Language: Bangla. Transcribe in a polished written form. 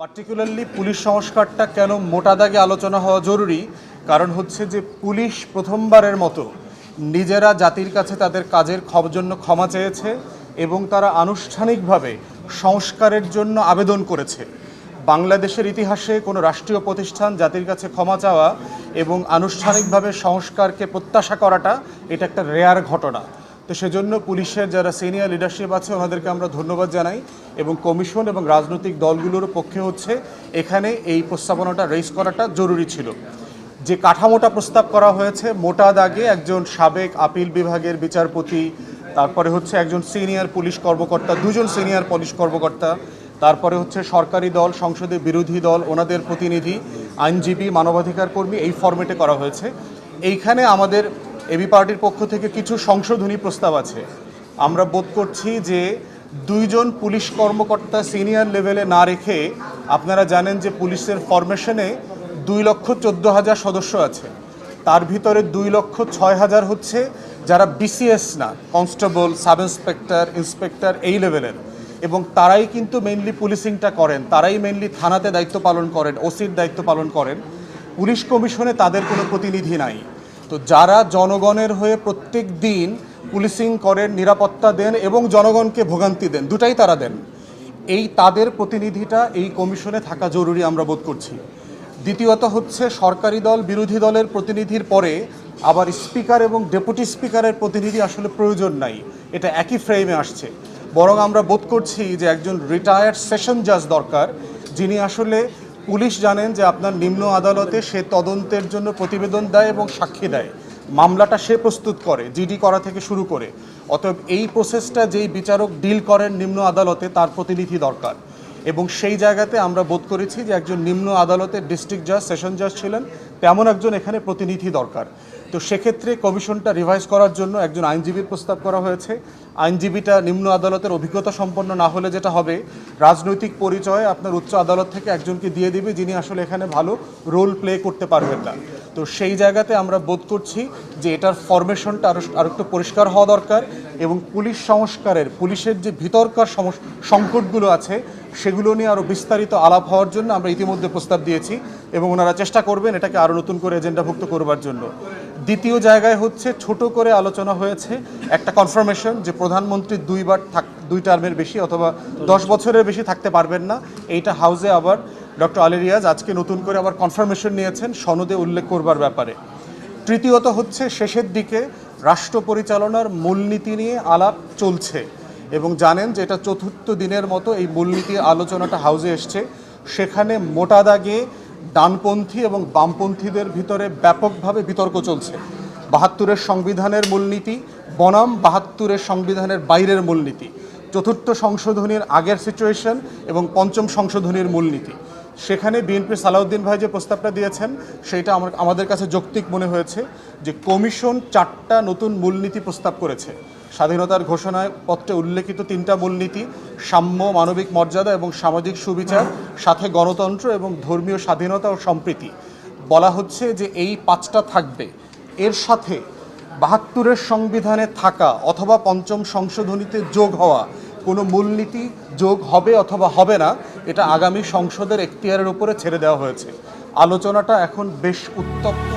পার্টিকুলারলি পুলিশ সংস্কারটা কেন মোটা দাগে আলোচনা হওয়া জরুরি, কারণ হচ্ছে যে পুলিশ প্রথমবারের মতো নিজেরা জাতির কাছে তাদের কাজের জন্য ক্ষমা চেয়েছে এবং তারা আনুষ্ঠানিকভাবে সংস্কারের জন্য আবেদন করেছে। বাংলাদেশের ইতিহাসে কোনো রাষ্ট্রীয় প্রতিষ্ঠান জাতির কাছে ক্ষমা চাওয়া এবং আনুষ্ঠানিকভাবে সংস্কারকে প্রত্যাশা করাটা এটা একটা রেয়ার ঘটনা। তো সেজন্য পুলিশের যারা সিনিয়র লিডারশিপ আছে ওনাদেরকে আমরা ধন্যবাদ জানাই এবং কমিশন এবং রাজনৈতিক দলগুলোর পক্ষে হচ্ছে এখানে এই প্রস্তাবনাটা রেজ করাটা জরুরি ছিল। যে কাঠামোটা প্রস্তাব করা হয়েছে মোটা দাগে একজন সাবেক আপিল বিভাগের বিচারপতি, তারপরে হচ্ছে একজন সিনিয়র পুলিশ কর্মকর্তা, দুজন সিনিয়র পুলিশ কর্মকর্তা, তারপরে হচ্ছে সরকারি দল, সংসদে বিরোধী দল, ওনাদের প্রতিনিধি, আইনজীবী, মানবাধিকার কর্মী, এই ফরম্যাটে করা হয়েছে। এইখানে আমাদের এবি পার্টির পক্ষ থেকে কিছু সংশোধনী প্রস্তাব আছে। আমরা বোধ করছি যে দুইজন পুলিশ কর্মকর্তা সিনিয়র লেভেলে না রেখে, আপনারা জানেন যে পুলিশের ফরমেশনে 2,14,000 সদস্য আছে, তার ভিতরে 2,06,000 হচ্ছে যারা বিসিএস না, কনস্টেবল, সাব ইন্সপেক্টর, ইন্সপেক্টর এই লেভেলের, এবং তারাই কিন্তু মেইনলি পুলিশিংটা করেন, তারাই মেইনলি থানাতে দায়িত্ব পালন করেন, ওসির দায়িত্ব পালন করেন। পুলিশ কমিশনে তাদের কোনো প্রতিনিধি নাই। তো যারা জনগণের হয়ে প্রত্যেক দিন পুলিশিং করেন, নিরাপত্তা দেন এবং জনগণকে ভোগান্তি দেন, দুটাই তারা দেন, এই তাদের প্রতিনিধিটা এই কমিশনে থাকা জরুরি আমরা বোধ করছি। দ্বিতীয়ত হচ্ছে সরকারি দল বিরোধী দলের প্রতিনিধির পরে আবার স্পিকার এবং ডেপুটি স্পিকারের প্রতিনিধি আসলে প্রয়োজন নাই, এটা একই ফ্রেমে আসছে। বরং আমরা বোধ করছি যে একজন রিটায়ার্ড সেশন জাজ দরকার, যিনি আসলে পুলিশ জানেন যে আপনার নিম্ন আদালতে সে তদন্তের জন্য প্রতিবেদন দেয় এবং সাক্ষী দেয়, মামলাটা সে প্রস্তুত করে, জিডি করা থেকে শুরু করে। অতএব এই প্রসেসটা যেই বিচারক ডিল করেন নিম্ন আদালতে, তার প্রতিনিধি দরকার। এবং সেই জায়গাতে আমরা বোধ করেছি যে একজন নিম্ন আদালতের ডিস্ট্রিক্ট জাজ, সেশন জাজ ছিলেন, তেমন একজন এখানে প্রতিনিধি দরকার। তো সেক্ষেত্রে কমিশনটা রিভাইজ করার জন্য একজন আইনজীবীর প্রস্তাব করা হয়েছে। আইনজীবীটা নিম্ন আদালতের অভিজ্ঞতা সম্পন্ন না হলে যেটা হবে, রাজনৈতিক পরিচয়ে আপনার উচ্চ আদালত থেকে একজনকে দিয়ে দিবে যিনি আসলে এখানে ভালো রোল প্লে করতে পারবেন না। তো সেই জায়গাতে আমরা বোধ করছি যে এটার ফরমেশনটা আরও একটু পরিষ্কার হওয়া দরকার এবং পুলিশ সংস্কারের, পুলিশের যে ভিতরকার সংকটগুলো আছে সেগুলো নিয়ে আরও বিস্তারিত আলাপ হওয়ার জন্য আমরা ইতিমধ্যে প্রস্তাব দিয়েছি এবং ওনারা চেষ্টা করবেন এটাকে আরও নতুন করে এজেন্ডাভুক্ত করবার জন্য। দ্বিতীয় জায়গায় হচ্ছে ছোট করে আলোচনা হয়েছে একটা কনফার্মেশন যে প্রধানমন্ত্রী দুই টার্মের বেশি অথবা 10 বছরের বেশি থাকতে পারবেন না। এইটা হাউসে আবার ডক্টর আলী রিয়াজ আজকে নতুন করে আবার কনফার্মেশন নিয়েছেন সনদে উল্লেখ করবার ব্যাপারে। তৃতীয়ত হচ্ছে শেষের দিকে রাষ্ট্র পরিচালনার মূলনীতি নিয়ে আলাপ চলছে এবং জানেন যে এটা চতুর্থ দিনের মতো এই মূলনীতি আলোচনাটা হাউসে এসছে। সেখানে মোটা দাগে ডানপন্থী এবং বামপন্থীদের ভিতরে ব্যাপকভাবে বিতর্ক চলছে। 72-এর সংবিধানের মূলনীতি বনাম 72-এর সংবিধানের বাইরের মূলনীতি, চতুর্থ সংশোধনীর আগের সিচুয়েশন এবং পঞ্চম সংশোধনীর মূলনীতি। সেখানে বিএনপির সালাউদ্দিন ভাই যে প্রস্তাবটা দিয়েছেন সেইটা আমাদের কাছে যৌক্তিক মনে হয়েছে যে কমিশন 4টা নতুন মূলনীতি প্রস্তাব করেছে। স্বাধীনতার ঘোষণায় পত্রে উল্লেখিত 3টা মূলনীতি, সাম্য, মানবিক মর্যাদা এবং সামাজিক সুবিচার, সাথে গণতন্ত্র এবং ধর্মীয় স্বাধীনতা ও সম্প্রীতি। বলা হচ্ছে যে এই 5টা থাকবে। এর সাথে 72-এর সংবিধানে থাকা অথবা পঞ্চম সংশোধনীতে যোগ হওয়া কোনো মূলনীতি যোগ হবে অথবা হবে না, এটা আগামী সংসদের এখতিয়ারের উপরে ছেড়ে দেওয়া হয়েছে। আলোচনাটা এখন বেশ উত্তপ্ত।